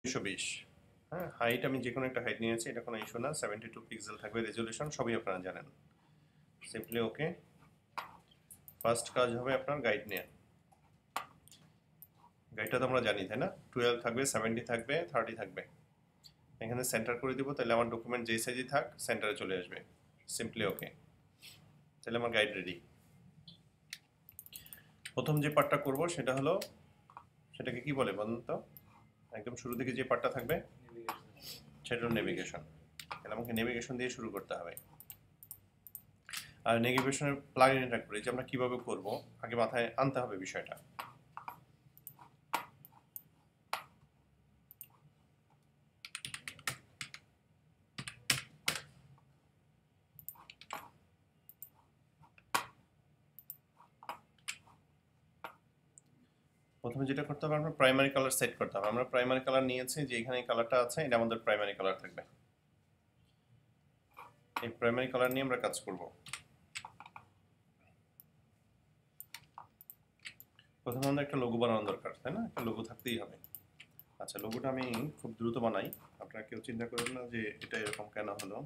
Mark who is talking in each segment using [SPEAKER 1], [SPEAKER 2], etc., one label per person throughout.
[SPEAKER 1] 220। হ্যাঁ, হাইট আমি যে কোনো একটা হাইট নিয়েছি, এটা কোনো ইস্যু না। 72 পিক্সেল থাকবে, রেজলিউশন সবই আপনারা জানেন। সিম্পলি ওকে। ফার্স্ট কাজ হবে আপনার গাইড নিয়ে। গাইডটা তো আমরা জানি, তাই না? 12 থাকবে, 70 থাকবে, 30 থাকবে। এখানে সেন্টার করে দিব, তাহলে আমার ডকুমেন্ট যেই সাইজই থাক সেন্টারে চলে আসবে। সিম্পলি ওকে। তাহলে আমার গাইড রেডি। প্রথম যে পার্টটা করব সেটা হলো, সেটাকে কি বলে বলুন তো? একদম শুরু থেকে যে পার্টটা থাকবে সেটা হলো নেভিগেশন। তাহলে আমাকে নেভিগেশন দিয়ে শুরু করতে হবে। আর নেভিগেশনের প্লাগইনটা করে যে আমরা কিভাবে করব, আগে মাথায় আনতে হবে বিষয়টা। প্রথমে যেটা করতে হবে, আমরা প্রাইমারি কালার সেট করতে হবে। আমরা প্রাইমারি কালার নিয়েছি, যে এখানে কালারটা আছে এটা আমাদের প্রাইমারি কালার থাকবে। এই প্রাইমারি কালার নিয়ে আমরা কাজ করব। প্রথমে আমাদের একটা লোগো বানানো দরকার, তাই না? একটা লোগো থাকতেই হবে। আচ্ছা, লোগোটা আমি খুব দ্রুত বানাই, আপনারা কেউ চিন্তা করবেন না যে এটা এরকম কেন হলো।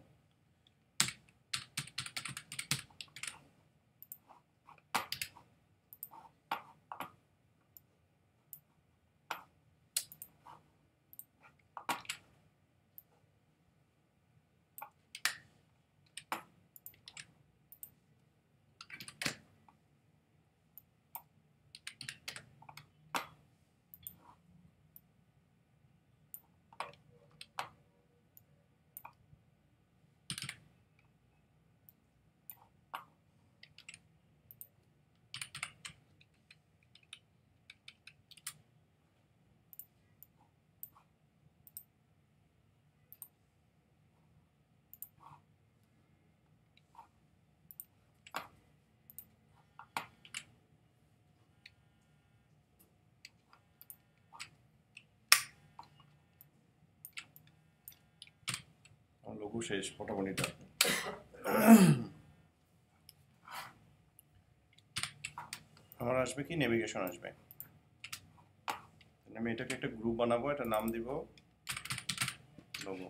[SPEAKER 1] লোগো শেষ মোটামুটি। আমার আসবে কি, নেভিগেশন আসবে। আমি এটাকে একটা গ্রুপ বানাবো, এটা নাম দিব লোগো।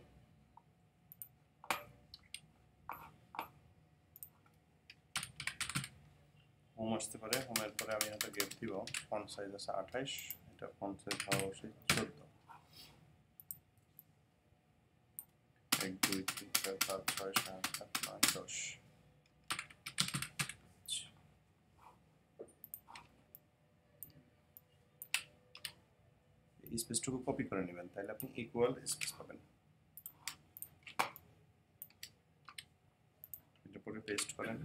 [SPEAKER 1] হোম আসতে পারে, হোমের পরে আমি একটা গেপ দিব। ফন্ট সাইজ আছে 28, এটা ফন্ট সাইজ হওয়া উচিত 14। 1 2 3 4 5 6 7 8 9 10। এই স্পেসটুকু কপি করে নেবেন, তাহলে আপনি ইকুয়াল স্পেস পাবেন। এটা পরে পেস্ট করেন।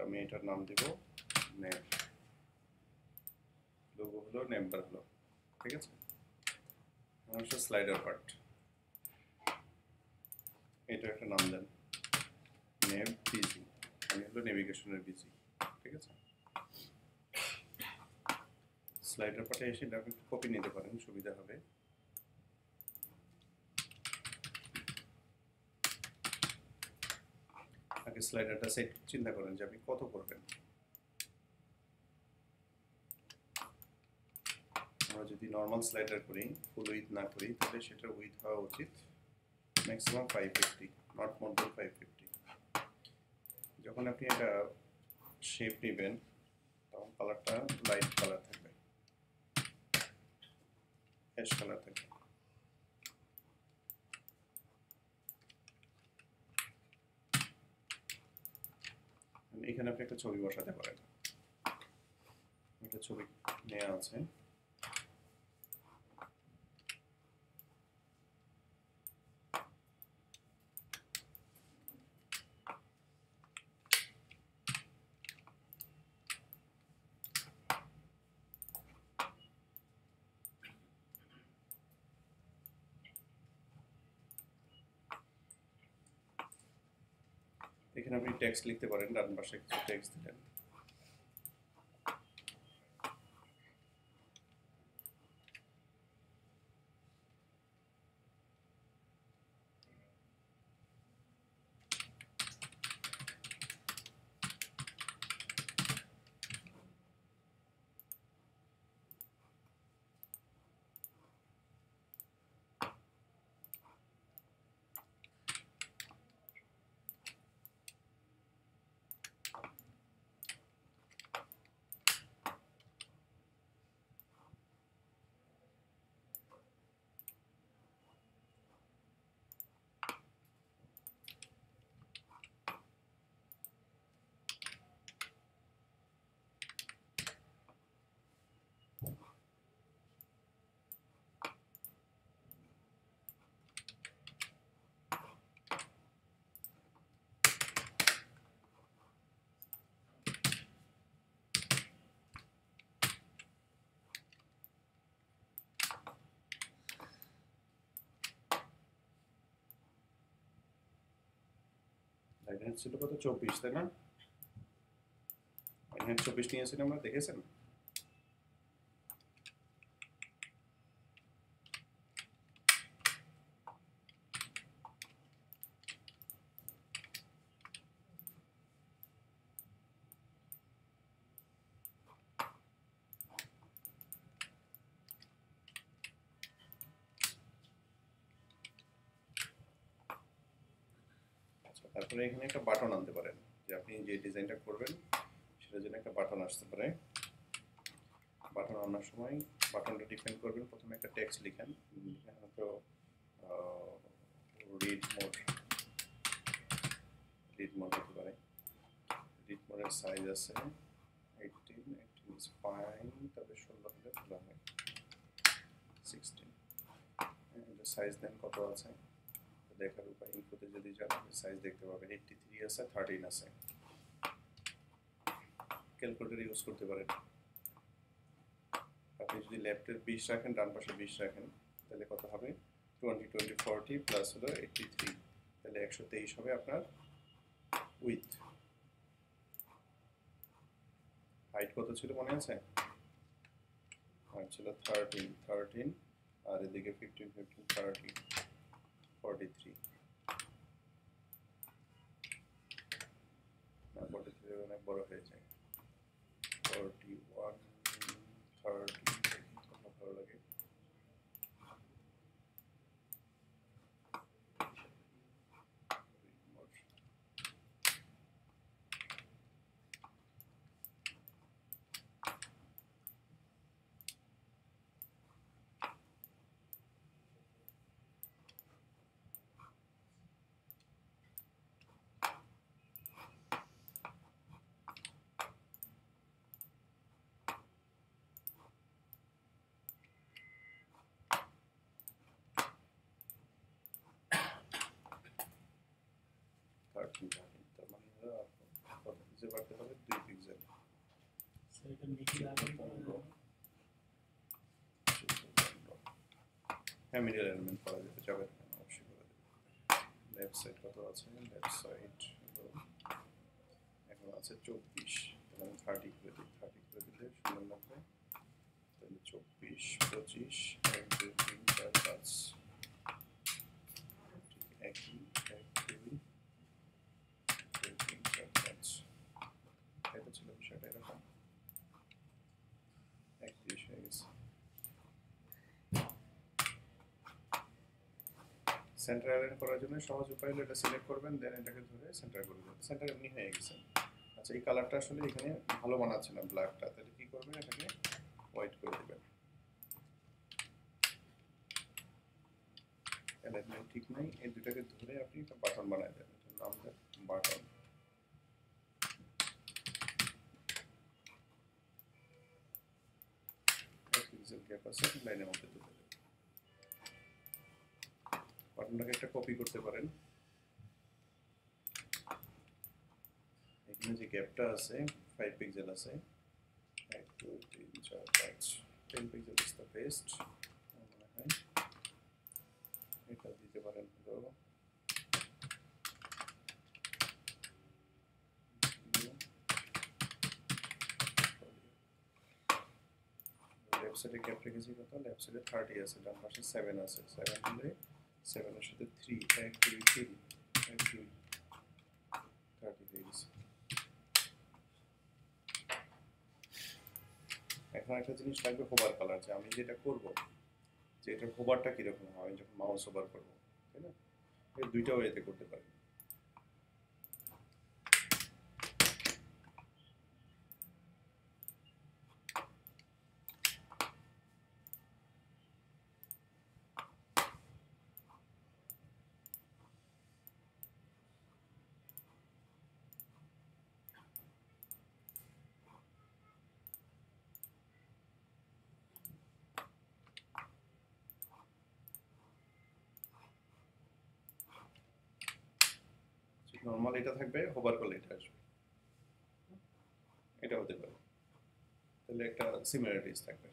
[SPEAKER 1] আমি এটার নাম দিব নেম। লোগো হলো, নেম বার হলো, ঠিক আছে? আমার স্লাইডার পার্ট, এটা একটা নাম দেন, নেম বিজি। আমি হলো নেভিগেশনের বিজি, ঠিক আছে? স্লাইডার পার্টে এসে এটা আপনি কপি নিতে পারেন, সুবিধা হবে। আগে স্লাইডারটা সেট চিন্তা করেন যে আপনি কত করবেন। আমরা যদি নর্মাল স্লাইডার করি, ফুল উইথ না করি, তাহলে সেটার উইথ হওয়া উচিত ম্যাক্সিমাম 550, নট মোর দেন 550। যখন আপনি এটা শেপ নেবেন তখন কালারটা লাইট কালার থাকবে, অ্যাশ কালার থাকবে। এখানে আপনি একটা ছবি বসাতে পারেন। একটা ছবি নেওয়া আছে, এখানে আপনি টেক্সট লিখতে পারেন, ডান পাশে কিছু টেক্সট দিলেন। এখানে ছিল কত, 24, তাই না? এখানে 24 নিয়েছেন আমরা, দেখেছেন? তারপরে এখানে একটা বাটন আনতে পারেন, যে আপনি যে ডিজাইনটা করবেন সেটার জন্য একটা বাটন আসতে পারে। বাটন আনার সময় বাটনটা ডিফাইন করবেন, প্রথমে একটা টেক্সট লিখেন, হয়তো রিড মোড হতে পারে। রিড মোডের সাইজ আছে 18 ইজ ফাইন, তবে 16 হলে ভালো হয়, 16। সাইজ দেন কত আছে দেখার উপায়, ইনপুটে যদি যান সাইজ দেখতে পাবেন 83 আছে, 13 আছে। ক্যালকুলেটর ইউজ করতে পারেন। আপনি যদি লেফটের 20 রাখেন, ডান পাশে 20 রাখেন, তাহলে কত হবে, 20 20 40 প্লাস হলো 83, তাহলে 123 হবে আপনার উইথ। হাইট কত ছিল মনে আছে? হাইট ছিল 13, আর এদিকে 15 15 30, 43। না, 43 অনেক বড় হয়ে যায়, 41 30, কত ভালো লাগে। তার মানে কত পিক্সেল বাড়তে হবে, 2 পিক্সেল। হ্যাঁ, মিডল এলিমেন্ট করা যেতে যাবে, অবশ্যই করা যাবে। লেফট সাইড কত আছে, লেফট সাইড এখন আছে 24, তাহলে আমি 30 করে দিই, 30 করে দিলে 90, তাহলে 24 25 1 2 3 4 5, একই 1 2 3 4 5, এটা ছিল বিষয়টা, এরকম 31 হয়ে গেছে। সেন্টার অ্যালাইন করার জন্য সহজ উপায় হলো এটা সিলেক্ট করবেন, দেন এটাকে ধরে সেন্টার করে দেবেন, সেন্টার এমনি হয়ে গেছে। আচ্ছা, এই কালারটা আসলে এখানে ভালো বানাচ্ছে না, ব্ল্যাকটা, তাহলে কি করবেন, এটাকে হোয়াইট করে দেবেন। অ্যালাইনমেন্ট ঠিক নাই, এই দুটাকে ধরে আপনি একটা বাটন বানায় দেবেন, এটার নাম দেন বাটন। সেকেন্ড লাইনের মধ্যে তুলে দেবেন। বাটনটাকে একটা কপি করতে পারেন। এখানে যে গ্যাপটা আছে 5 পিক্সেল আছে, 1 2 3 4 5 10 পিক্সেল ইজ দ্য বেস্ট মনে হয়। এটা দিতে পারেন হলো লেফট সাইডে গ্যাপ রেখেছি কত, লেফট সাইডে 30 আছে, ডান পাশে 7 আছে, 7 হলে 7 এর সাথে 3 1 2 3 1 2 30 হয়ে গেছে। এখন একটা জিনিস লাগবে হোভার কালার, যে আমি যেটা করব যে এটার হোভারটা কিরকম হয় আমি যখন মাউস হোভার করবো, তাই না? এই দুইটা ওয়েতে করতে পারি। নর্মাল এটা থাকবে, হোভার করলে এটা আসবে, এটা হতে পারে, তাহলে একটা সিমিলারিটিস থাকবে।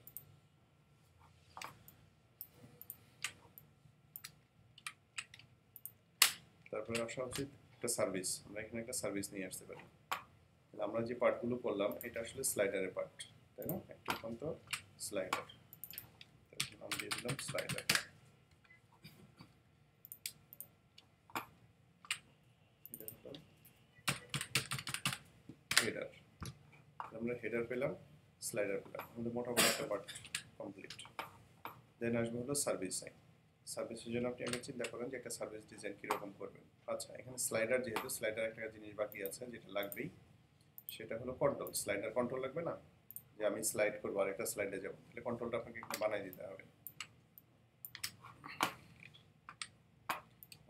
[SPEAKER 1] তারপরে আসা উচিত একটা সার্ভিস, আমরা এখানে একটা সার্ভিস নিয়ে আসতে পারি। আমরা যে পার্টগুলো করলাম এটা আসলে স্লাইডারের পার্ট, তাই না? একটা পর্যন্ত স্লাইডার, নাম দিয়ে দিলাম স্লাইডার। এটা হলো হেডার, আমরা হেডার পেলাম, স্লাইডার পেলাম, আমাদের মোটামুটি একটা পার্ট কমপ্লিট। দেন আসবে হলো সার্ভিস সাইন। সার্ভিসের জন্য আপনি আগে চিন্তা করেন যে একটা সার্ভিস ডিজাইন কীরকম করবেন। আচ্ছা, এখানে স্লাইডার, যেহেতু স্লাইডার একটা জিনিস বাকি আছে যেটা লাগবেই, সেটা হলো কন্ট্রোল। স্লাইডার কন্ট্রোল লাগবে না, যে আমি স্লাইড করবো আর একটা স্লাইডে যাবো, তাহলে কন্ট্রোলটা আপনাকে এখানে বানাই দিতে হবে।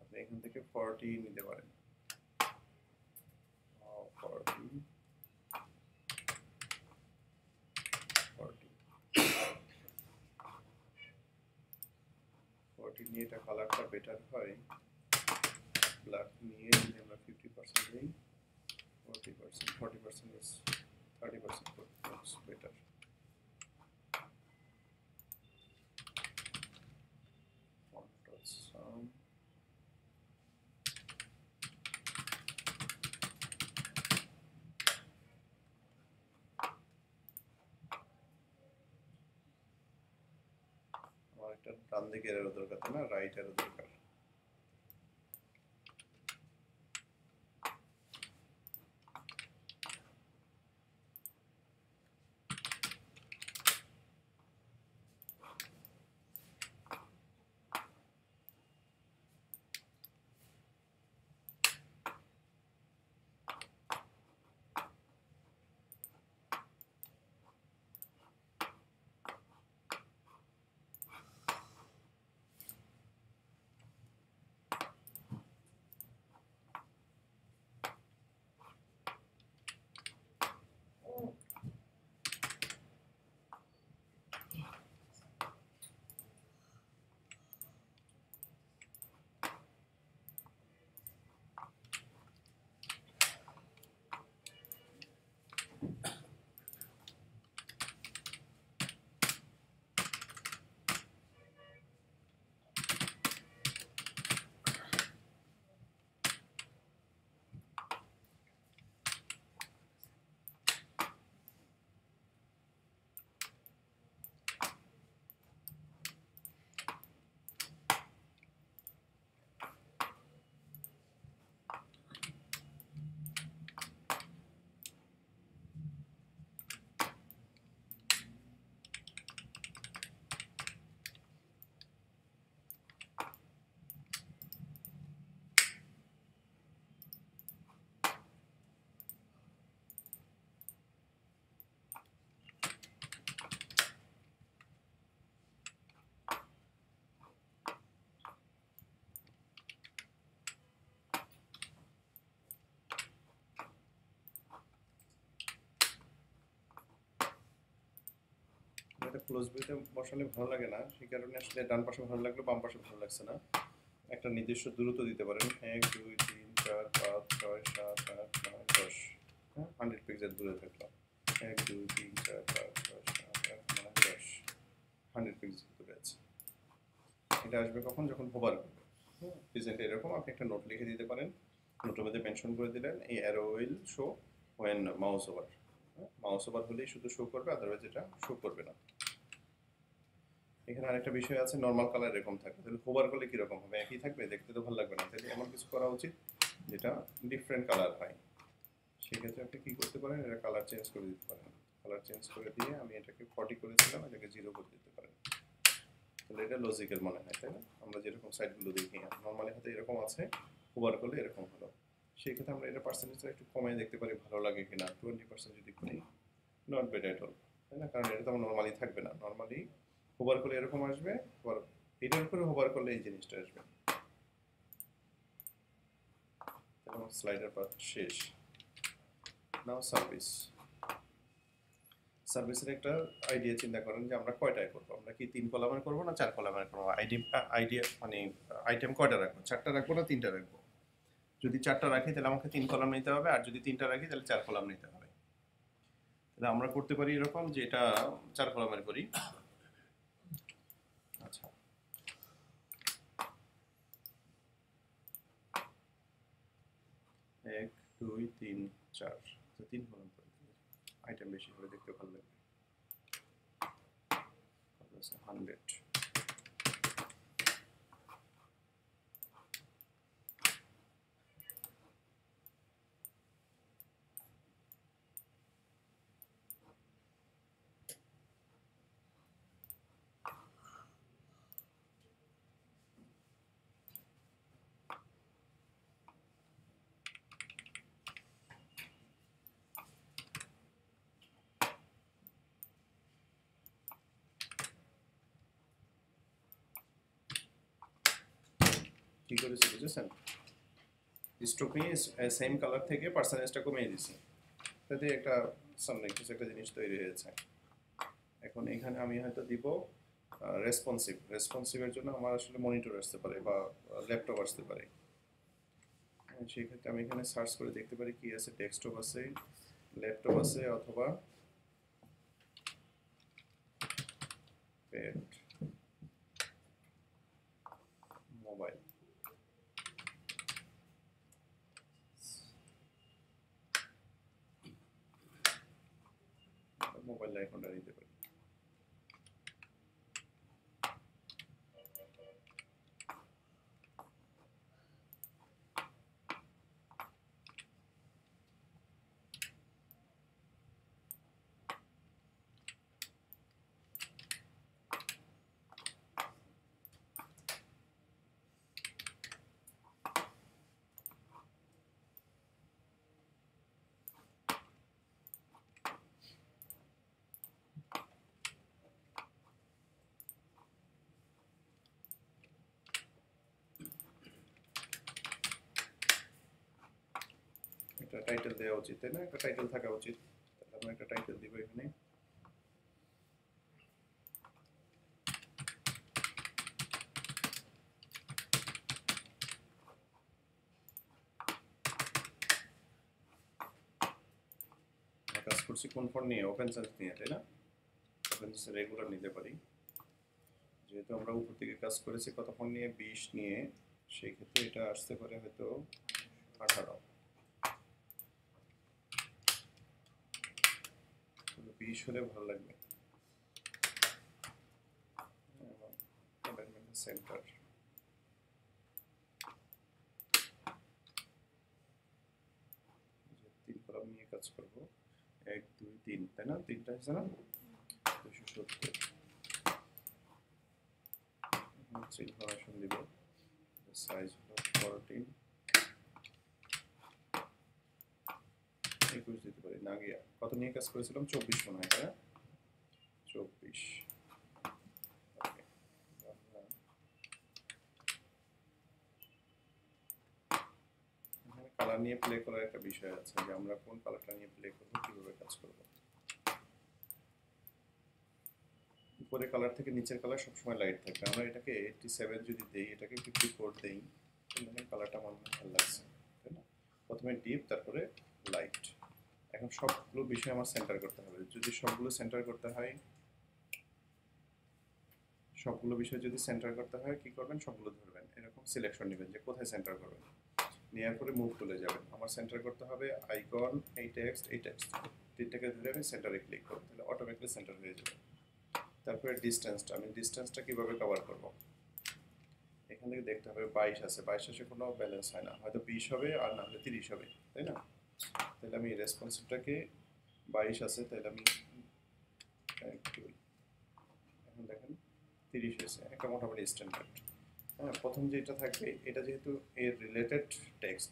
[SPEAKER 1] আপনি এখান থেকে 40 নিতে পারেন, 40 নিয়ে এটা কালারটা বেটার হয়। ব্ল্যাক নিয়ে যদি আমরা 50% দিই, 40% is 30% looks better. Font sound. আমার একটা ডান দিকে এরও দরকার, তাই না? রাইট এরও দরকার। এটা ক্লোজ ভিউতে বসালে ভালো লাগে না, সেই কারণে আসলে ডান পাশে ভালো লাগলো, বাম পাশে ভালো লাগছে না। একটা নির্দিষ্ট দূরত্ব দিতে পারেন, 1 2 3 4 5 6 7 8 9 10, হ্যাঁ 100 পিক্সেল দূরে থাকলো। 1 2 3 4 5 6 7 8 9 10, 100 পিক্সেল দূরে আছে। এটা আসবে কখন? যখন হোভার করবে। প্রেজেন্টে এরকম আপনি একটা নোট লিখে দিতে পারেন, নোটের মধ্যে মেনশন করে দিলেন এই arrow will show when mouse over. Mouse over হলেই শুধু শো করবে, আদারওয়াইজ এটা শো করবে না। এখানে আরেকটা বিষয় আছে, নর্মাল কালার এরকম থাকে, তাহলে হোভার করলে কীরকম হবে? একই থাকবে, দেখতে তো ভালো লাগবে না। তাহলে এমন কিছু করা উচিত যেটা ডিফারেন্ট কালার হয়। সেক্ষেত্রে আপনি কী করতে পারেন, এটা কালার চেঞ্জ করে দিতে পারেন। কালার চেঞ্জ করে দিয়ে আমি এটাকে 40 করেছিলাম, এটাকে 0 করে দিতে পারেন। তাহলে এটা লজিক্যাল মনে হয়, তাই না? আমরা যেরকম সাইটগুলো দেখি নর্মালি হাতে এরকম আছে, হোভার করলে এরকম হলো। সেই ক্ষেত্রে আমরা এটা পার্সেন্টেজটা একটু কমিয়ে দেখতে পারি ভালো লাগে কিনা। 20% যদি করি, নট ব্যাড এট অল, তাই না? কারণ এটা তো আমার নর্মালি থাকবে না। নর্মালি হোভার করলে এরকম আসবে, আবার এটার উপরে হোভার করলে এই জিনিসটা আসবে। তাহলে আমার স্লাইডার পাথ শেষ। নাও সার্ভিস। সার্ভিসের একটা আইডিয়া চিন্তা করেন যে আমরা কয়টায় করবো, আমরা কি 3 কলামের করবো না 4 কলামের করবো? আইডিয়া মানে আইটেম কয়টা রাখবো, 4টা রাখবো না 3টা রাখবো? যদি 4টা রাখি তাহলে আমাকে 3 কলাম নিতে হবে, আর যদি 3টা রাখি তাহলে 4 কলাম নিতে হবে। তাহলে আমরা করতে পারি এরকম যে এটা 4 কলামের করি। আচ্ছা, এক 2 3 4, 3 কলাম করে আইটেম বেশি করে দেখতে ভালো লাগবে। 100। কি করেছি বুঝেছেন? স্ট্রোক নিয়ে সেম কালার থেকে পার্সেন্টেজটা কমিয়ে দিয়েছি, তাতে একটা সামনে কিছু একটা জিনিস তৈরি হয়েছে। এখন এখানে আমি হয়তো দিব রেসপন্সিভ। রেসপন্সিভের জন্য আমার আসলে মনিটর আসতে পারে বা ল্যাপটপ আসতে পারে। সেই ক্ষেত্রে আমি এখানে সার্চ করে দেখতে পারি কি আছে, ডেস্কটপ আছে, ল্যাপটপ আছে, অথবা প্যাড, মোবাইল। মোবাইল আইকনটা নিতে পারি। একটা টাইটেল দেওয়া উচিত, তাই না? একটা টাইটেল থাকা উচিত। তাহলে আমরা একটা টাইটেল দিব এখানে। কাজ করছি কোন ফন্ট নিয়ে? ওপেন সেন্স নিয়ে, তাই না? ওপেন সেন্স রেগুলার নিতে পারি, যেহেতু আমরা উপর থেকে কাজ করেছি কত ফন্ট নিয়ে, 20 নিয়ে। সেই ক্ষেত্রে এটা আসতে পারে হয়তো 18। 20 হলে ভালো লাগবে। সেন্টার, তিন কলাম নিয়ে কাজ করব, 1 2 3, তাই না? 3টা আছে না? 270 ইনফরমেশন দিব, সাইজ হলো 14, 21 দিতে পারি না। গিয়া কত নিয়ে কাজ করেছিলাম? 24 মনে হয়, তাই না? 24। কালার নিয়ে প্লে করার একটা বিষয় আছে, যে আমরা কোন কালারটা নিয়ে প্লে করবো, কিভাবে কাজ করবো। উপরে কালার থেকে নিচের কালার সবসময় লাইট থাকবে। আমরা এটাকে 87 যদি দেই, এটাকে 54 দেই, তাহলে কালারটা আমার ভালো লাগছে, তাই না? প্রথমে ডিপ, তারপরে লাইট। এখন সবগুলো বিষয় আমার সেন্টার করতে হবে। যদি সবগুলো সেন্টার করতে হয়, যদি সেন্টার করতে হয় কি করবেন? সবগুলো ধরবেন, এরকম সিলেকশন নেবেন যে কোথায় সেন্টার করবেন। নেওয়ার পরে মুভ তুলে যাবেন। আমার সেন্টার করতে হবে আইকন, এই টেক্সট, তিনটাকে ধরে আমি সেন্টারে ক্লিক করব, তাহলে অটোমেটিক্যালি সেন্টার হয়ে যাবে। তারপরে ডিসটেন্সটা, আমি ডিসটেন্সটা কিভাবে কভার করব? এখান থেকে দেখতে হবে 22 আছে, 22 এসে কোনো ব্যালেন্স হয় না, হয়তো 20 হবে আর না হলে 30 হবে, তাই না? তাহলে আমি রেসপন্সিভটাকে 22 আছে, তাহলে আমি এখন দেখেন 30 হয়েছে, একটা মোটামুটি স্ট্যান্ডার্ড। হ্যাঁ, প্রথম যেটা থাকবে এটা যেহেতু এর রিলেটেড টেক্সট,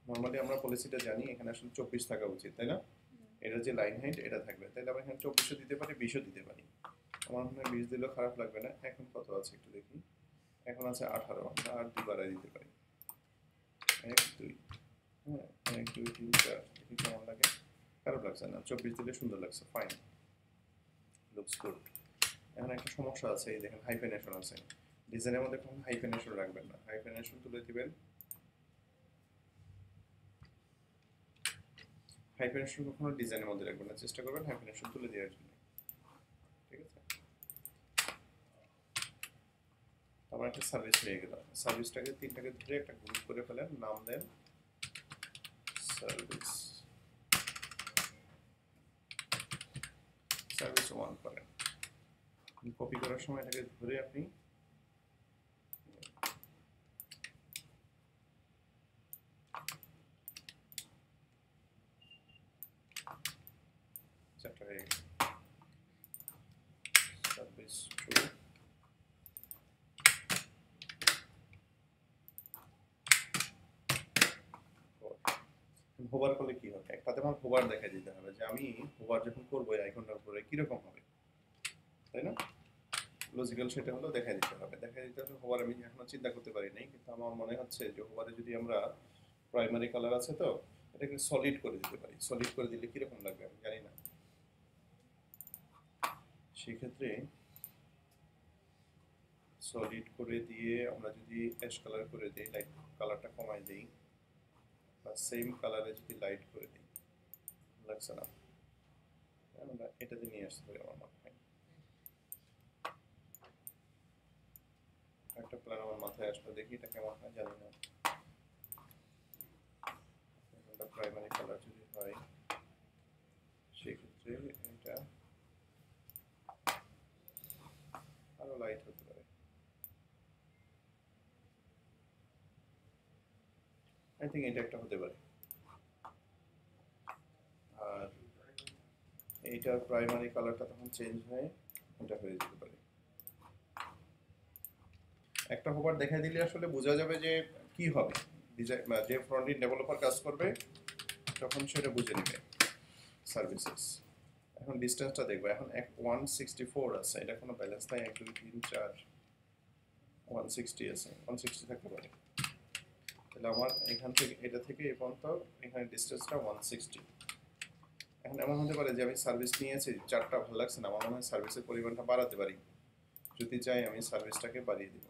[SPEAKER 1] নর্মালি আমরা পলিসিটা জানি এখানে আসলে 24 থাকা উচিত, তাই না? এটা যে লাইন হাইট এটা থাকবে, তাহলে আমরা এখানে 24ও দিতে পারি, 20ও দিতে পারি। আমার মনে হয় 20 দিলেও খারাপ লাগবে না। এখন কত আছে একটু দেখি, এখন আছে 18, আমরা আর 2 বাড়াই দিতে পারি, 1 2, হ্যাঁ 1 2 3 4। এটা কেমন লাগে? খারাপ লাগছে না, 24 দিলে সুন্দর লাগছে, ফাইন, লুকস গুড। এখন একটা সমস্যা আছে, এই দেখেন হাইফেনেশন আছে। ডিজাইনের মধ্যে কখনো হাইফেনেশন রাখবেন না, হাইফেনেশন তুলে দিবেন। হাইফেনেশন কখনো ডিজাইনের মধ্যে রাখবেন না, চেষ্টা করবেন হাইফেনেশন তুলে দেওয়ার জন্য, ঠিক আছে? আমার একটা সার্ভিস হয়ে গেল। সার্ভিসটাকে তিনটাকে ধরে একটা গ্রুপ করে ফেলেন, নাম দেন সার্ভিস, সার্ভিস 1 করেন। কপি করার সময় এটাকে ধরে আপনি চ্যাপ্টার হয়ে গেল, সার্ভিস 2। হোভার করলে কি হবে? একটাতে আমার হোভার দেখাই দিতে হবে যে আমি হোভার যখন করবো এই আইকনটার উপরে কিরকম হবে, তাই না? লজিক্যাল সেটা হলো দেখাই দিতে হবে। হোভার আমি এখনো চিন্তা করতে পারি নাই, কিন্তু আমার মনে হচ্ছে যে হোভারে যদি আমরা প্রাইমারি কালার আছে তো এটাকে সলিড করে দিতে পারি। সলিড করে দিলে কিরকম লাগবে আমি জানি না, সেক্ষেত্রে সলিড করে দিয়ে আমরা যদি অ্যাশ কালার করে দিই, লাইট কালারটা কমাই দিই, বা সেম কালারে যদি লাইট করে দিই, লাগছে না? আমরা এটাতে নিয়ে আসতে পারি আমার মনে হয়। একটা প্ল্যান আমার মাথায় আসলো, দেখি এটা কেমন হয়, জানি না। প্রাইমারি কালার যদি হয় সেক্ষেত্রে এটা আরো লাইট হতে পারে। আই থিঙ্ক এটা একটা হতে পারে। আর এইটার প্রাইমারি কালারটা তখন চেঞ্জ হয়ে এটা হয়ে যেতে পারে। একটা হোভার দেখাই দিলে আসলে বোঝা যাবে যে কি হবে। ডিজাইন যে ফ্রন্ট এন্ড ডেভেলপার কাজ করবে তখন সেটা বুঝে নেবে সার্ভিসেস। এখন ডিসটেন্সটা দেখবো, এখন 164 আছে, এটা কোনো ব্যালেন্স নাই, 1 2 3 4 160 আছে, 160 থাকতে পারে। তাহলে আমার এখান থেকে এটা থেকে এই পর্যন্ত এখানে ডিসটেন্সটা 160। এখন এমন হতে পারে যে আমি সার্ভিস নিয়েছি, চারটা ভালো লাগছে না, আমার মনে হয় সার্ভিসের পরিমাণটা বাড়াতে পারি। যদি চাই আমি সার্ভিসটাকে বাড়িয়ে দিব।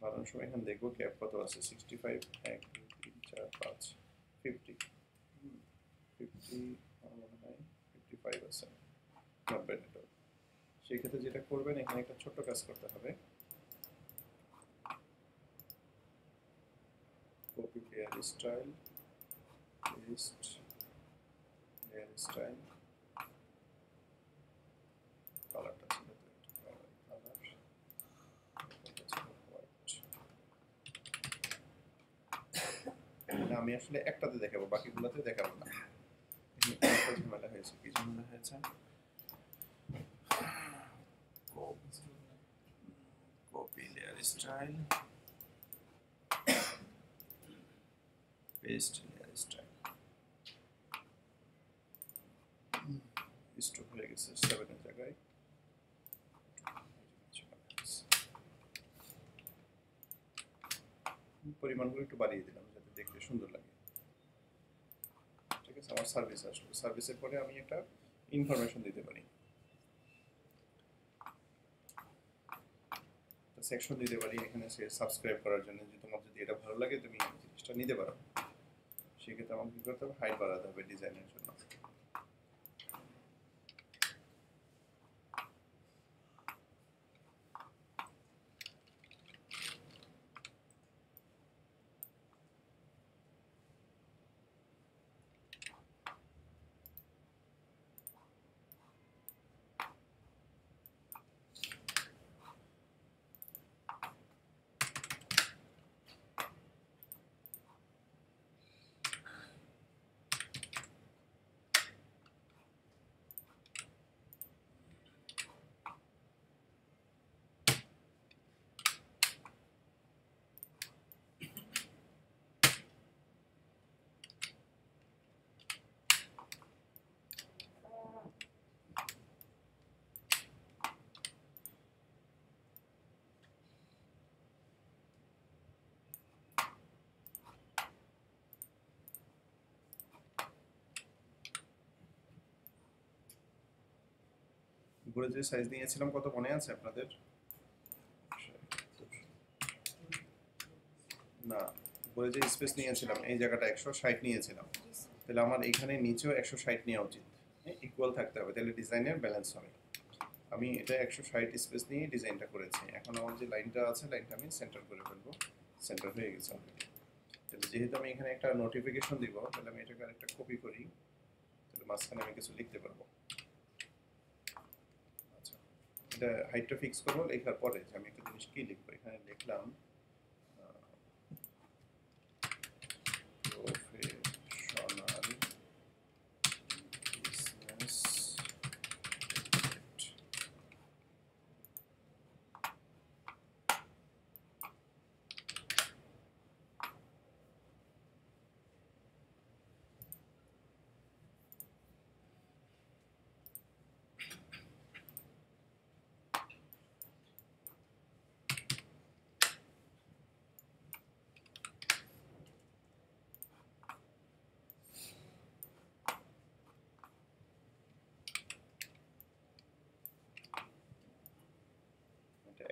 [SPEAKER 1] বাড়ানোর সময় এখানে দেখবো গ্যাপ কত আছে, 65 1 2 3 4 5 50 আমার মনে হয় 55 আছে, নট ব্যাড এট অল। সেই ক্ষেত্রে যেটা করবেন, এখানে একটা ছোট্ট কাজ করতে হবে, copy layer style, paste layer style, কালারটা ছিল তো কালার, আমি আসলে একটাতে দেখাবো, বাকিগুলোতে দেখাবো না। ঝামেলা হয়েছে, কি ঝামেলা হয়েছে? Copy layer style, paste layer style, stop হয়ে গেছে 7 এর জায়গায়। পরিমাণগুলো একটু বাড়িয়ে দিলাম যাতে দেখতে সুন্দর লাগে, ঠিক আছে? আমার সার্ভিস আসলো, সার্ভিসের পরে আমি একটা ইনফরমেশন দিতে পারি। সেকশন দিতে পারি এখানে সাবস্ক্রাইব করার জন্য, যে তোমার যদি এটা ভালো লাগে তুমি এই জিনিসটা নিতে পারো। সেক্ষেত্রে আমাকে কী করতে হবে, হাইট বাড়াতে হবে ডিজাইনের জন্য। উপরে যে সাইজ নিয়েছিলাম কত মনে আছে আপনাদের? না, উপরে যে স্পেস নিয়েছিলাম এই জায়গাটা 160 নিয়েছিলাম, তাহলে আমার এখানে নিচেও 160 নেওয়া উচিত, ইকুয়াল থাকতে হবে, তাহলে ডিজাইনের ব্যালেন্স হবে। আমি এটা 160 স্পেস নিয়ে ডিজাইনটা করেছি। এখন আমার যে লাইনটা আছে লাইনটা আমি সেন্টার করে ফেলবো, সেন্টার হয়ে গেছে অলরেডি। তাহলে যেহেতু আমি এখানে একটা নোটিফিকেশন দিব, তাহলে আমি এটাকে আরেকটা কপি করি, তাহলে মাঝখানে আমি কিছু লিখতে পারবো। আচ্ছা, এটা হাইটটা ফিক্স করবো লেখার পরে যে আমি একটা জিনিস কি লিখবো। এখানে লিখলাম প্রফেশনাল বিজনেস।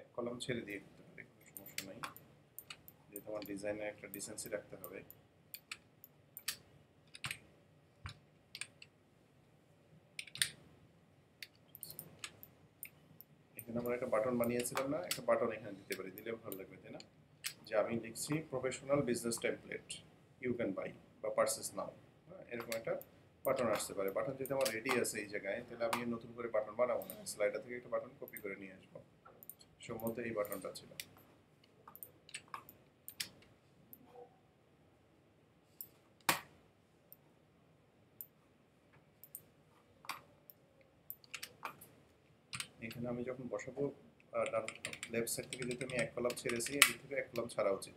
[SPEAKER 1] এক কলাম ছেড়ে দিয়ে দিতে পারে, কোনো সমস্যা নাই, যেহেতু আমার ডিজাইনের একটা ডিসেন্সি রাখতে হবে। এখানে আমরা একটা বাটন বানিয়েছিলাম না, একটা বাটন এখানে দিতে পারি, দিলে ভালো লাগবে তাই না? যে আমি লিখছি professional business template, you can buy বা পারচেস নাও, এরকম একটা বাটন আসতে পারে। বাটন যদি আমার রেডি আছে এই জায়গায়, তাহলে আমি নতুন করে বাটন বানাবো না, স্লাইডার থেকে একটা বাটন কপি করে নিয়ে আসবো। সম্ভবত এই বাটনটা ছিল। এখানে আমি যখন বসাবো লেফট সাইড থেকে যেহেতু আমি এক কলাম ছেড়েছি, এদিক থেকে এক কলাম ছাড়া উচিত।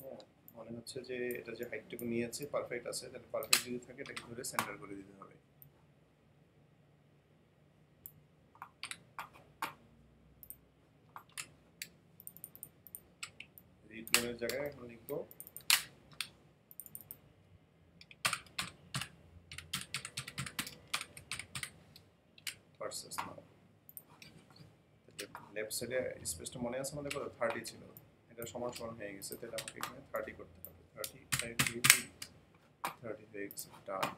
[SPEAKER 1] হ্যাঁ, মনে হচ্ছে যে এটা যে হাইটটুকু নিয়েছে পারফেক্ট আছে, তাহলে পারফেক্ট যদি থাকে এটাকে ধরে সেন্টার করে দিতে হবে। রিড লোনের জায়গায় এখন লিখবো পারচেস নাও। লেফট সাইডে স্পেসটা মনে আছে আমাদের কত, 30 ছিল, এটা সমান সমান হয়ে গেছে, তাহলে আমাকে এখানে 30 করতে হবে। 30 হয়ে গেছে, ডান।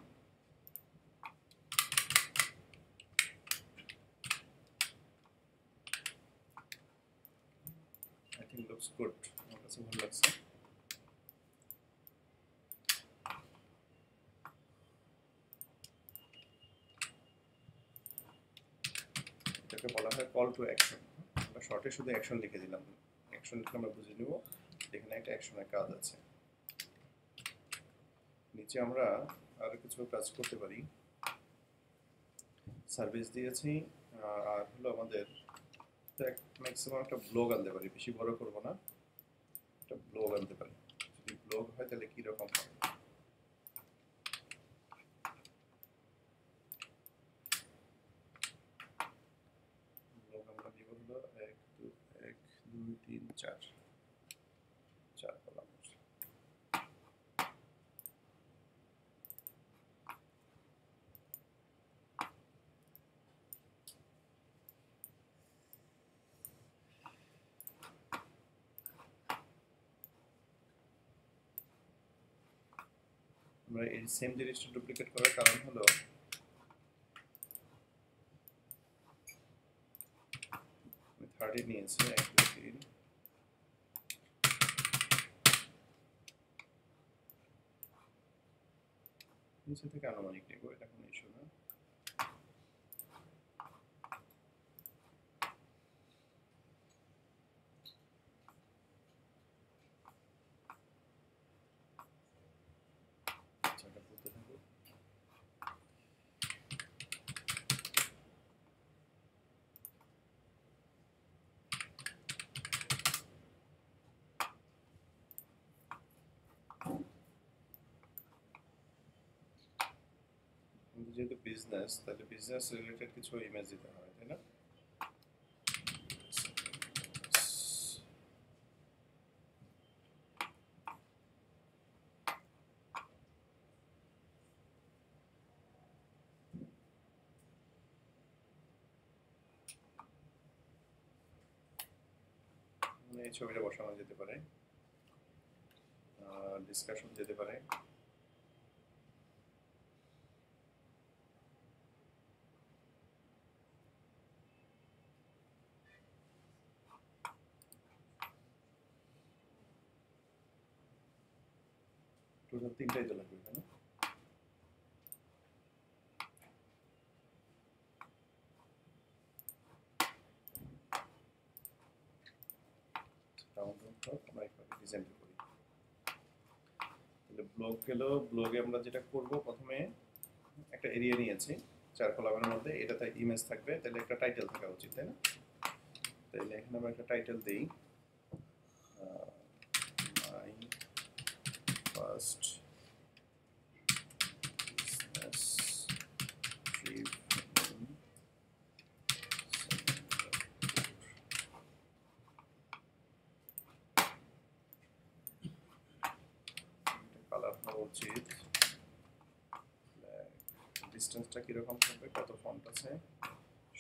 [SPEAKER 1] আই থিঙ্ক লুকস গুড, আমার কাছে ভালো লাগছে। এটাকে বলা হয় কল টু অ্যাকশন। আমরা শর্টে শুধু অ্যাকশন লিখে দিলাম, অ্যাকশন লিখে আমরা বুঝে নেব এখানে একটা অ্যাকশনের কাজ আছে। নিচে আমরা আরো কিছু কাজ করতে পারি। সার্ভিস দিয়েছি, আর হলো আমাদের ম্যাক্সিমাম একটা ব্লগ আনতে পারি, বেশি বড় করবো না, একটা ব্লগ আনতে পারি। যদি ব্লগ হয় তাহলে কীরকম হবে, ব্লগ আমরা দিব হলো 1 2 3 4 কলাম। আমরা এই সেম জিনিসটা ডুপ্লিকেট করার কারণ হলো আমি 30 নিয়েছি 1 2 3 নিচে থেকে আনুমানিক নেব, এটা কোনো ইস্যু না। যেহেতু বিজনেস, তাহলে বিজনেস রিলেটেড কিছু ইমেজ দিতে হয়, তাই না? এই ছবিটা বসানো যেতে পারে, ডিসকাশন যেতে পারে। টোটাল 3টাই তো লাগবে, তাই না? আমরা একবার ডিজাইন করি। তাহলে ব্লগ গেল, ব্লগে আমরা যেটা করব প্রথমে একটা এরিয়া নিয়েছি 4 কলামের মধ্যে, এটাতে ইমেজ থাকবে, তাহলে একটা টাইটেল থাকা উচিত, তাই না? তাহলে এখানে আমরা একটা টাইটেল দেই, my first business trip in colour হওয়া উচিত, ডিসটেন্সটা কিরকম থাকবে, কত ফন্ট আছে,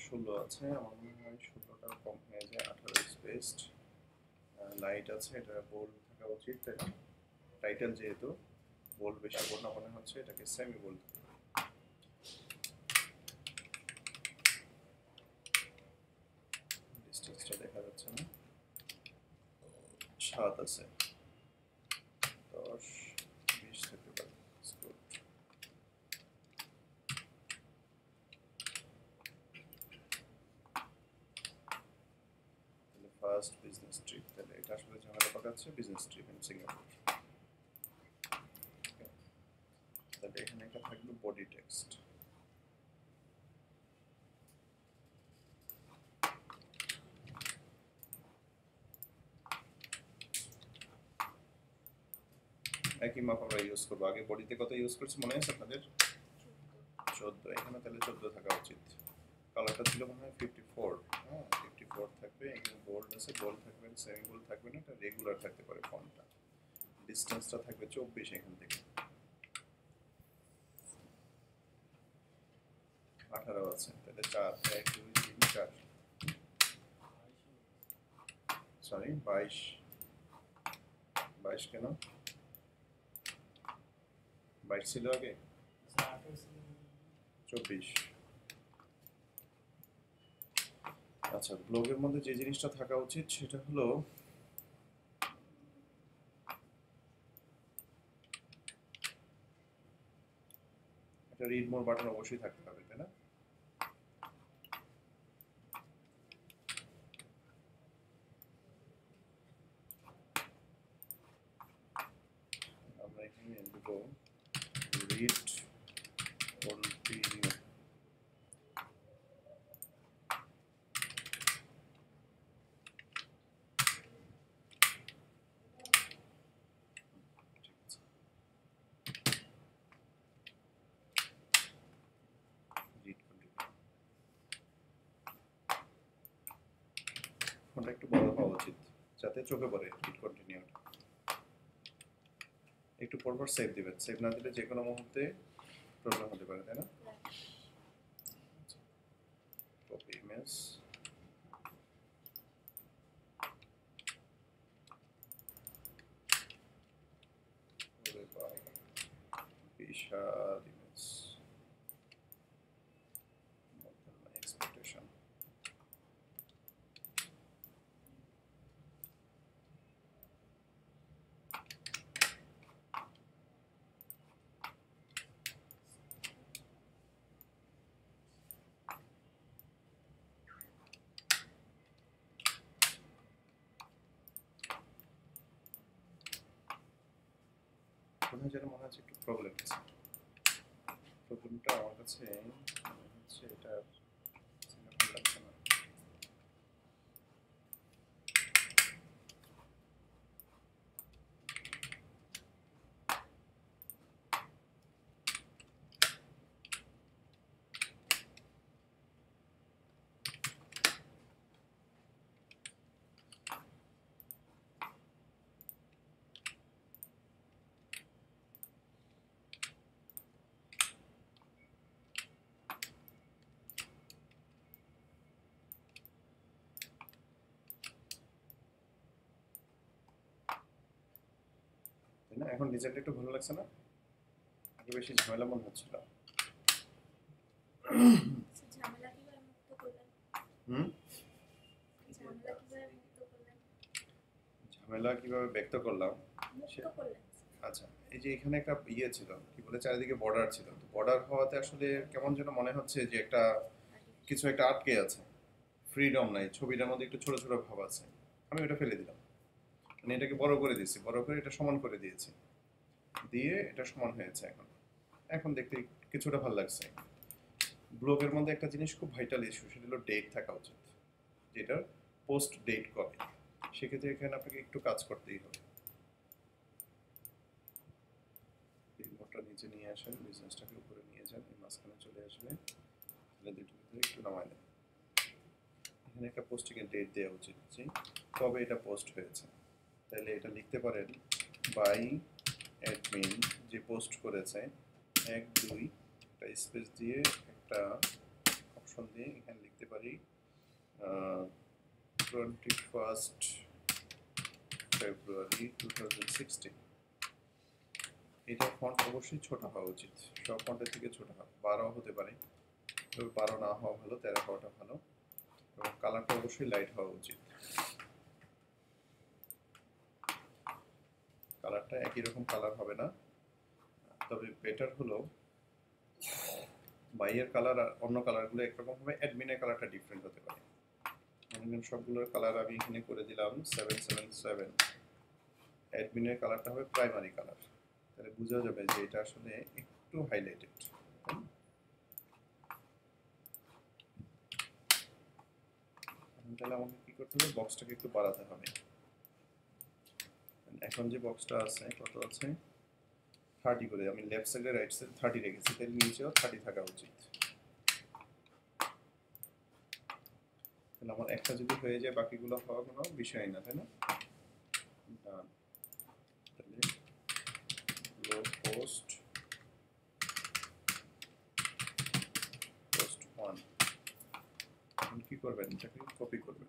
[SPEAKER 1] 16 আছে, আমার মনে হয় 16টা কম হয়ে যায়, 18 স্পেসড, লাইট আছে, এটা বোল্ড থাকা উচিত, তাই না? টাইটেল যেহেতু বোল্ড বেশি বোল্ড না মনে হচ্ছে, এটাকে সেমি বোল্ড। ডিসটেন্সটা দেখা যাচ্ছে না, 7 আছে, 10 20 থাকতে পারে। ফার্স্ট বিজনেস ট্রিপ, তাহলে এটা আসলে ঝামেলা পাকাচ্ছে, বিজনেস ট্রিপ ইন সিঙ্গাপুর। তাহলে এখানে একটা থাকবে বডি টেক্সট, একই মাপ আমরা ইউজ করবো। আগে বডিতে কত ইউজ করছি মনে আছে আপনাদের? 14, এখানে তাহলে 14 থাকা উচিত। কালারটা ছিল মনে হয় 54, হ্যাঁ 54 থাকবে। এখানে বোল্ড আছে, বোল্ড থাকবে, সেমি বোল্ড থাকবে না, এটা রেগুলার থাকতে পারে ফন্টটা। ডিসটেন্সটা থাকবে 24 এখান থেকে, 18 আছে, তাহলে 4 1 2 3 4, সরি 22 22 কেন 22 ছিল আগে, 24। আচ্ছা, ব্লগের মধ্যে যে জিনিসটা থাকা উচিত সেটা হলো একটা রিড মোর বাটন অবশ্যই থাকতে হবে, তাই না? আমরা এখানে দেব রিড কন্টিনিউ, ফোনটা একটু বড় হওয়া উচিত যাতে চোখে পড়ে রিড কন্টিনিউ। একটু পরপর সেভ দিবেন, সেভ না দিলে যে কোনো মুহূর্তে প্রবলেম হতে পারে, তাই না? Copy image, initial image more than my expectation. কোথায় যেন মনে হচ্ছে একটু প্রবলেম আছে। প্রবলেমটা আমার কাছে মনে হচ্ছে এটা ভালো লাগছে না। তাই না? এখন ডিজাইনটা একটু ভালো লাগছে না? আগে বেশি ঝামেলা মনে হচ্ছিল।
[SPEAKER 2] ঝামেলা কিভাবে মুক্ত করলেন?
[SPEAKER 1] হুম,
[SPEAKER 2] ঝামেলা কিভাবে মুক্ত করলেন?
[SPEAKER 1] ঝামেলা কিভাবে ব্যক্ত করলাম?
[SPEAKER 2] মুক্ত করলেন?
[SPEAKER 1] আচ্ছা, এই যে এখানে একটা ইয়ে ছিল, কি বলে, চারিদিকে বর্ডার ছিল। তো বর্ডার হওয়াতে আসলে কেমন যেন মনে হচ্ছে যে একটা কিছু একটা আটকে আছে, ফ্রিডম নাই, ছবিটার মধ্যে একটু ছোট ছোট ভাব আছে। আমি ওটা ফেলে দিলাম, মানে এটাকে বড় করে দিয়েছি, বড় করে এটা সমান করে দিয়েছি, দিয়ে এটা সমান হয়েছে। এখন এখন দেখতে কিছুটা ভালো লাগছে। ব্লগের মধ্যে একটা জিনিস খুব ভাইটাল ইস্যু, সেটা হলো ডেট থাকা উচিত, যেটার পোস্ট ডেট কবে। সেক্ষেত্রে এখানে আপনাকে একটু কাজ করতেই হবে। রিমোটটা নিচে নিয়ে আসেন, বিজনেসটাকে উপরে নিয়ে যান, এই মাঝখানে চলে আসবে, তাহলে দুটোর ভিতরে একটু নামায় দেন। এখানে একটা পোস্টিং এর ডেট দেওয়া উচিত যে কবে এটা পোস্ট হয়েছে। তাহলে এটা লিখতে পারেন বাই অ্যাডমিন যে পোস্ট করেছে 1-2 একটা স্পেস দিয়ে একটা অপশন দিয়ে এখানে লিখতে পারি 21st ফেব্রুয়ারি 2016। এটা ফন্ট অবশ্যই ছোট হওয়া উচিত, সব ফন্টের থেকে ছোট হবে, 12 হতে পারে, তবে 12 না হওয়া ভালো, 13 হওয়াটা ভালো। এবং কালারটা অবশ্যই লাইট হওয়া উচিত, কালারটা একই রকম কালার হবে না। তবে বেটার হলো বাইয়ের কালার আর অন্য কালারগুলো একরকম হবে, অ্যাডমিনের কালারটা ডিফারেন্ট হতে পারে। মনে সবগুলোর কালার আমি এখানে করে দিলাম 777। অ্যাডমিনের কালারটা হবে প্রাইমারি কালার, তাহলে বোঝা যাবে যে এটা আসলে একটু হাইলাইটেড। তাহলে আমাকে কি করতে হবে, বক্সটাকে একটু বাড়াতে হবে। এখন যে বক্সটা আছে কত আছে, 30 করে, আমি লেফট সাইডে রাইট সাইড 30 রেখেছি, তাহলে নিচেও 30 থাকা উচিত। তাহলে আমার একটা যদি হয়ে যায় বাকিগুলো হওয়া কোনো বিষয় না, তাই না? ডান। তাহলে লো পোস্ট 1। এখন কি করবেন, এটাকে কপি করবেন,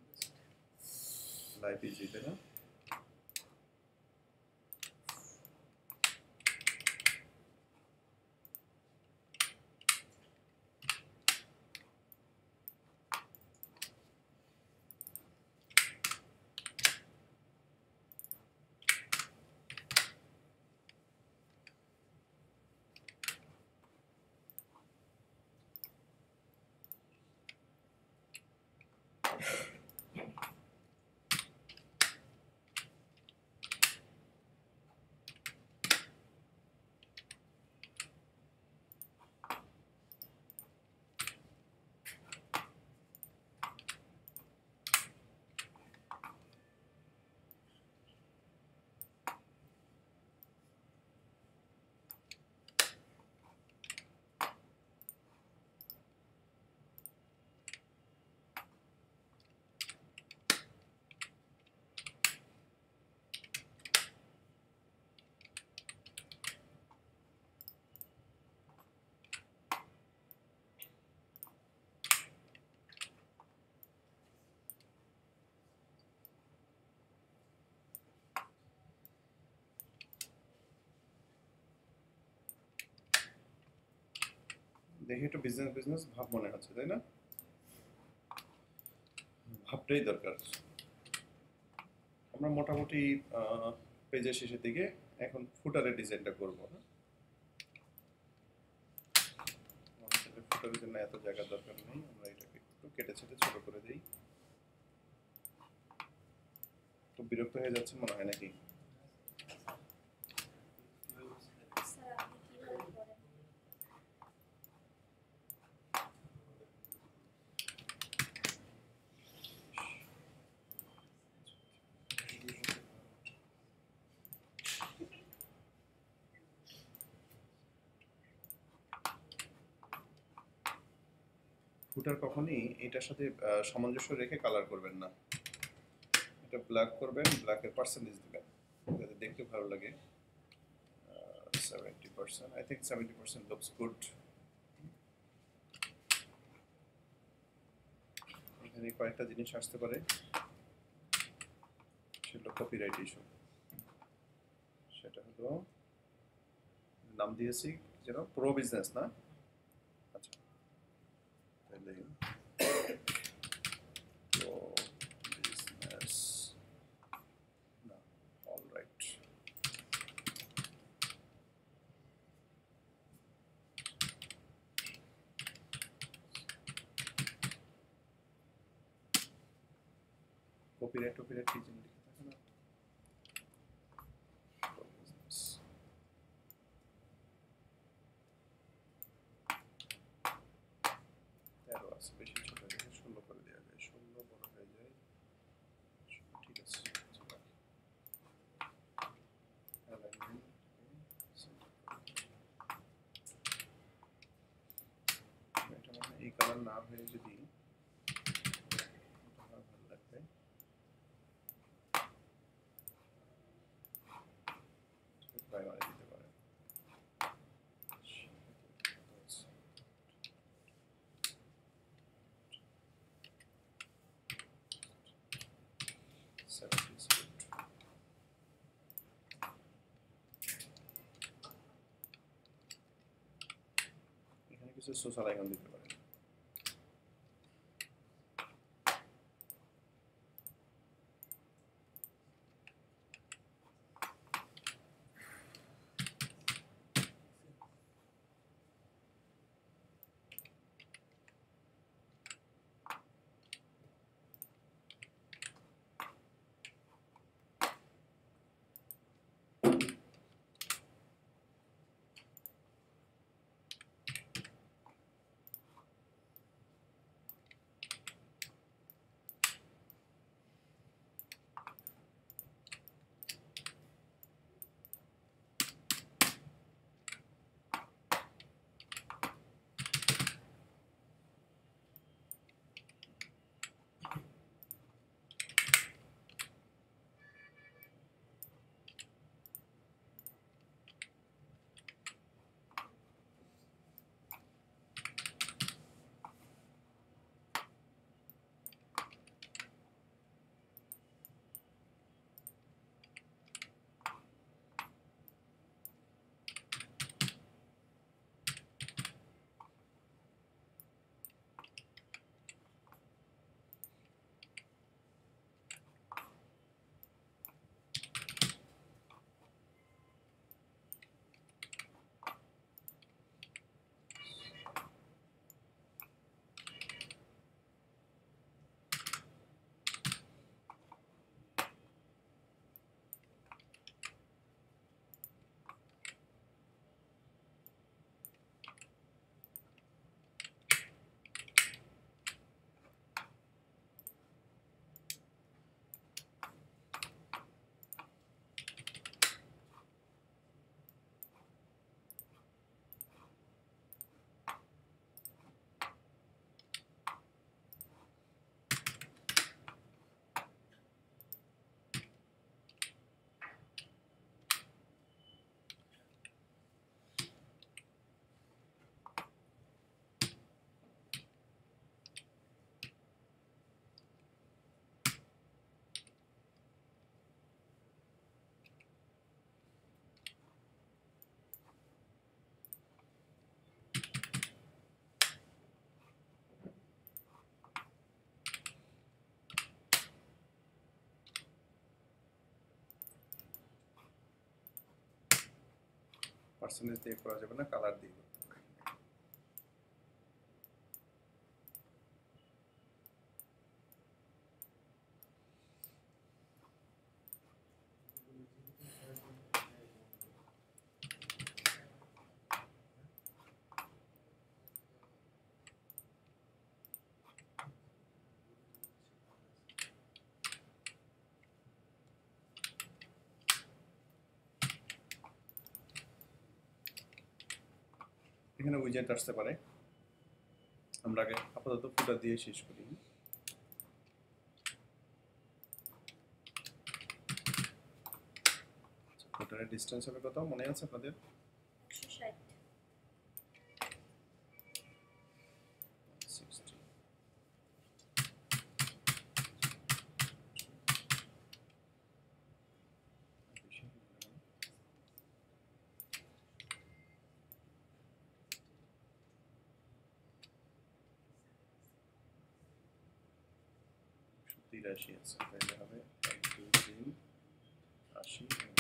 [SPEAKER 1] লাইভ ইজি, তাই না? দেখি একটু বিজনেস বিজনেস ভাব মনে হচ্ছে, তাই না? ভাবটাই দরকার। আমরা মোটামুটি পেজের শেষের দিকে এখন ফুটারের ডিজাইনটা করবো। ফুটারের জন্য এত জায়গার দরকার নেই, আমরা এটাকে একটু কেটে ছেটে ছোট করে দিই। তো বিরক্ত হয়ে যাচ্ছে মনে হয় নাকি?
[SPEAKER 2] স্যার আপনি কিভাবে করেন?
[SPEAKER 1] ফুটার কখনই এটার সাথে সামঞ্জস্য রেখে কালার করবেন না। এটা ব্ল্যাক করবেন, ব্ল্যাকের পার্সেন্টেজ দিবেন যাতে দেখতে ভালো লাগে। 70%, I think 70% looks good. এখানে কয়েকটা জিনিস আসতে পারে, সেটা কপিরাইট ইস্যু। সেটা হলো নাম দিয়েছি যেন প্রো বিজনেস, না? আচ্ছা, তাহলে প্রো বিজনেস না, অলরাইট। কপিরাইট টপিরাইট কি যেন লিখে থাকে না, প্রো বিজনেস। তেরো আছে, বেশি ছোট হয়ে গেছে, 16 করে দেওয়া যায়, 16 বড় হয়ে যায়। ঠিক আছে, চলো। Alignment, এটা মানে এই কালার না হয়ে যদি এটা হয় ভালো লাগবে। প্রাইমারি দিতে পারেন। এখানে কিছু সোশ্যাল আইকন দিতে পারেন।
[SPEAKER 3] পার্সেন্টেজ দিয়ে করা যাবে না, কালার দিয়ে করতে হবে। এখানে উইজেট আসতে পারে, আমরা আগে আপাতত ফুটার দিয়ে শেষ করি। ফুটারের ডিসটেন্স হবে কত মনে আছে আপনাদের?
[SPEAKER 2] 160
[SPEAKER 3] 60। তিরাশি আছে, তাহলে হবে 1 2 3 80